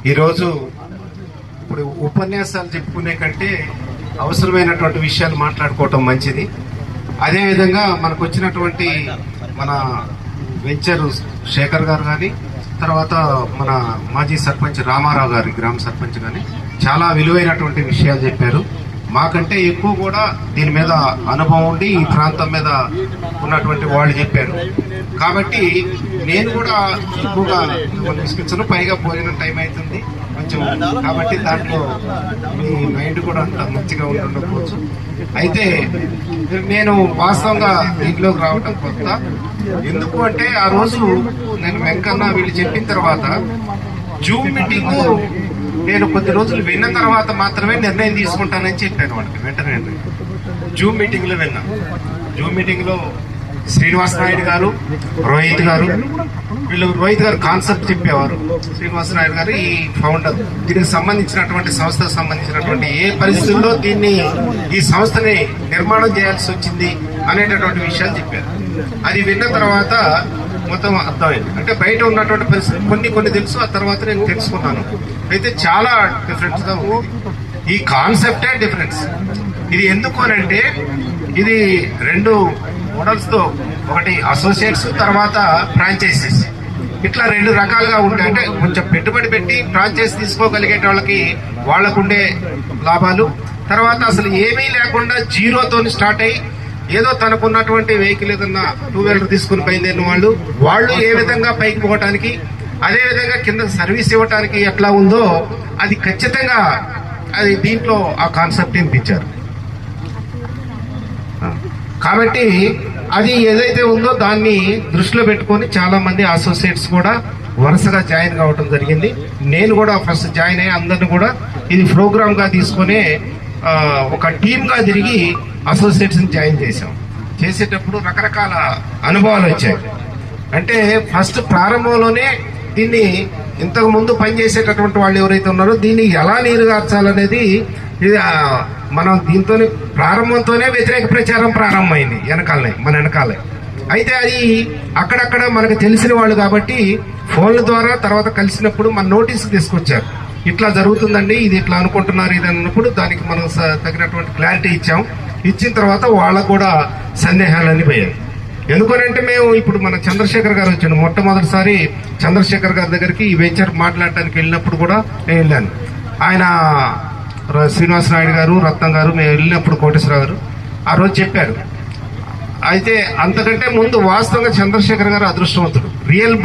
ఈరోజు ఇప్పుడు ఉపన్యాసాలు చెప్పుకునే కంటే అవసరమైనటువంటి విషయాలు మాట్లాడుకోవటం మంచిది. అదేవిధంగా మనకు వచ్చినటువంటి మన వెంచర్ శేఖర్ గారు కానీ, తర్వాత మన మాజీ సర్పంచ్ రామారావు గారి గ్రామ సర్పంచ్ కానీ చాలా విలువైనటువంటి విషయాలు చెప్పారు. మాకంటే ఎక్కువ కూడా దీని మీద అనుభవం ఉండి ఈ ప్రాంతం మీద ఉన్నటువంటి వాళ్ళు చెప్పారు. కాబట్టి నేను కూడా ఎక్కువగా వినిపించను, పైగా భోజనం టైం అవుతుంది కొంచెం, కాబట్టి దాంట్లో మీ మైండ్ కూడా అంత మంచిగా ఉండకపోవచ్చు. అయితే నేను వాస్తవంగా దీంట్లోకి రావటం కొత్త. ఎందుకు అంటే ఆ రోజు నేను వెంకన్న వీళ్ళు చెప్పిన తర్వాత జూమ్ మీటింగ్ నేను కొద్ది రోజులు విన్న తర్వాత మాత్రమే నిర్ణయం తీసుకుంటానని చెప్పాను వాళ్ళకి. వెంటనే జూమ్ మీటింగ్ లో విన్నా. జూమ్ మీటింగ్ లో శ్రీనివాస్ నాయుడు గారు, రోహిత్ గారు, వీళ్ళు రోహిత్ గారు కాన్సెప్ట్ చెప్పేవారు, శ్రీనివాస్ నాయుడు గారు ఈ ఫౌండర్, దీనికి సంబంధించినటువంటి సంస్థకు సంబంధించినటువంటి ఏ పరిస్థితుల్లో దీన్ని ఈ సంస్థని నిర్మాణం చేయాల్సి వచ్చింది అనేటటువంటి విషయాలు చెప్పారు. అది విన్న తర్వాత మొత్తం అర్థమైంది. అంటే బయట ఉన్నటువంటి పరిస్థితి కొన్ని తెలుసు, ఆ తర్వాత నేను తెలుసుకున్నాను. అయితే చాలా డిఫరెన్స్ గా ఉంది. ఈ కాన్సెప్టే డిఫరెన్స్. ఇది ఎందుకు అనంటే ఇది రెండు మోడల్స్ తో, ఒకటి అసోసియేట్స్, తర్వాత ఫ్రాంచైజీస్, ఇట్లా రెండు రకాలుగా ఉంటాయి. అంటే కొంచెం పెట్టుబడి పెట్టి ఫ్రాంచైజ్ తీసుకోగలిగే వాళ్ళకి వాళ్లకుండే లాభాలు, తర్వాత అసలు ఏమీ లేకుండా జీరోతో స్టార్ట్ అయ్యి ఏదో తనకున్నటువంటి వెహికల్ ఏదన్నా 2 వీలర్ తీసుకుని బయలుదేరిన వాళ్ళు ఏ విధంగా పైకి పోవటానికి, అదే విధంగా కింద సర్వీస్ ఇవ్వటానికి ఎట్లా ఉందో అది ఖచ్చితంగా అది దీంట్లో ఆ కాన్సెప్ట్ వినిపించారు. కాబట్టి అది ఏదైతే ఉందో దాన్ని దృష్టిలో పెట్టుకొని చాలా మంది అసోసియేట్స్ కూడా వరుసగా జాయిన్ కావడం జరిగింది. నేను కూడా ఫస్ట్ జాయిన్ అయ్యి అందరిని కూడా ఇది ప్రోగ్రామ్ గా తీసుకుని ఒక టీమ్ గా తిరిగి అసోసియేట్స్ జాయిన్ చేశాం. చేసేటప్పుడు రకరకాల అనుభవాలు వచ్చాయి. అంటే ఫస్ట్ ప్రారంభంలోనే దీన్ని ఇంతకు ముందు పనిచేసేటటువంటి వాళ్ళు ఎవరైతే ఉన్నారో దీన్ని ఎలా నీరుగార్చాలనేది ఇది మనం దీంతోనే ప్రారంభంతోనే వ్యతిరేక ప్రచారం ప్రారంభమైంది మన వెనకాలే. అయితే అది అక్కడక్కడ మనకు తెలిసిన వాళ్ళు కాబట్టి ఫోన్ల ద్వారా తర్వాత కలిసినప్పుడు మన నోటీస్ తీసుకొచ్చారు, ఇట్లా జరుగుతుందండి, ఇది ఇట్లా అనుకుంటున్నారు ఇది అన్నప్పుడు దానికి మనం తగినటువంటి క్లారిటీ ఇచ్చాం. ఇచ్చిన తర్వాత వాళ్ళకు కూడా సందేహాలన్నీ పోయాయి. ఎందుకనంటే మేము ఇప్పుడు మన చంద్రశేఖర్ గారు వచ్చాను, మొట్టమొదటిసారి చంద్రశేఖర్ గారి దగ్గరికి ఈ వెంచర్ మాట్లాడటానికి వెళ్ళినప్పుడు కూడా నేను వెళ్ళాను. ఆయన శ్రీనివాస్ నాయుడు గారు, రత్నం గారు, మేము వెళ్ళినప్పుడు కోటేశ్వరరావు గారు ఆ రోజు చెప్పారు. అయితే అంతకంటే ముందు వాస్తవంగా చంద్రశేఖర్ గారు అదృష్టవంతుడు. రియల్